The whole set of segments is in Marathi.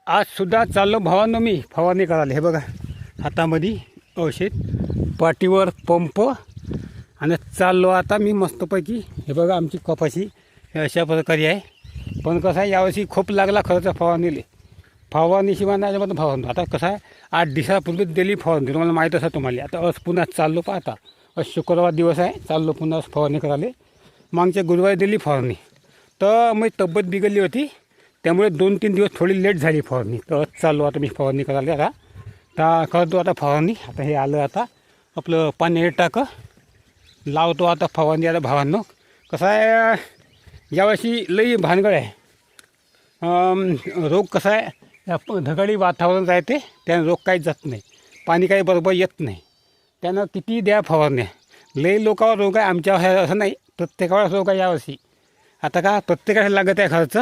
आज सुद्धा चाललो भावांनो मी फवारणी करायला. हे बघा हातामध्ये औषध, पाठीवर पंप आणि चाललो आता मी मस्तपैकी. हे बघा आमची कपाशी हे अशा प्रकारे आहे. पण कसं आहे यावर्षी खूप लागला खर्च फवारणीशिवाय नाही पण फवारणी. आता कसं आहे 8 दिवसापूर्वीच दिली फवारणी, तुम्हाला माहीत असं तुम्हाला. आता आज पुन्हा चाललो पाहता, आज शुक्रवार दिवस आहे, चाललो पुन्हा फवारणी करायला. मागच्या गुरुवारी दिली फवारणी तर मी तब्येत बिघडली होती, त्यामुळे 2-3 दिवस थोडी लेट झाली फवारणी. तर चाललो आता मी फवारणी करायला. आता करतो आता फवारणी. आता हे आलं, आता आपलं पाणी टाकं लावतो आता फवारणी. आता भावांनो कसं आहे यावर्षी लई भानगड आहे. रोग कसा आहे ढगाळी वातावरण राहते, त्यानं रोग काही जात नाही, पाणी काही बरोबर येत नाही. त्यानं किती द्या फवारण्या, लई लोकांवर रोग आहे, आमच्यावर असं नाही, प्रत्येकावर रोग आहे यावर्षी. आता का प्रत्येकाला लागत आहे खर्च.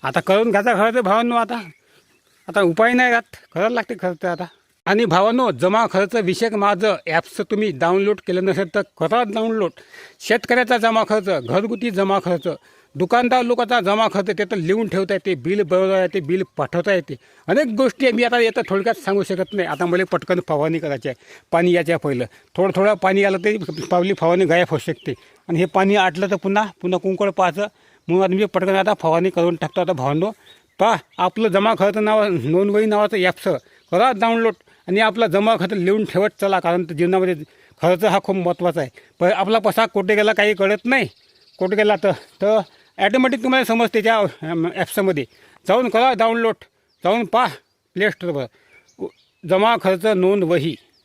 आता करून घ्यायचा खर्च भावांनो. आता उपाय नाही राहत, करायला लागते खर्च आता. आणि भावांनो जमा खर्च विषयक माझं ॲप्स तुम्ही डाउनलोड केलं नसेल तर करा डाउनलोड. शेतकऱ्याचा जमा खर्च, घरगुती जमा खर्च, दुकानदार लोकांचा जमा खर्च, ते तर लिहून ठेवता येते, बिल बरोबर येते, बिल पाठवता येते. अनेक गोष्टी आहे, मी आता येतं थोडक्यात सांगू शकत नाही. आता मला पटकन फवारणी करायची आहे. पाणी याच्या पहिलं थोडं पाणी आलं तरी पावली फवारणी गायब होऊ शकते. आणि हे पाणी आटलं तर पुन्हा कुंकड पाहायचं. म्हणून आता मी पटकन आता फवारणी करून टाकतो. आता भावांनो पहा, आपलं जमा खर्च नोंदवही नावाचं ॲप्स करा डाउनलोड आणि आपला जमा खर्च लिहून ठेवत चला. कारण जीवनामध्ये खर्च हा खूप महत्त्वाचा आहे. पण आपला पैसा कुठे गेला काही कळत नाही. कुठे गेला तर ॲटोमॅटिक तुम्हाला समजते त्या ॲप्समध्ये जाऊन करा डाउनलोड. जाऊन पहा प्ले स्टोरवर जमा खर्च नोंद वही.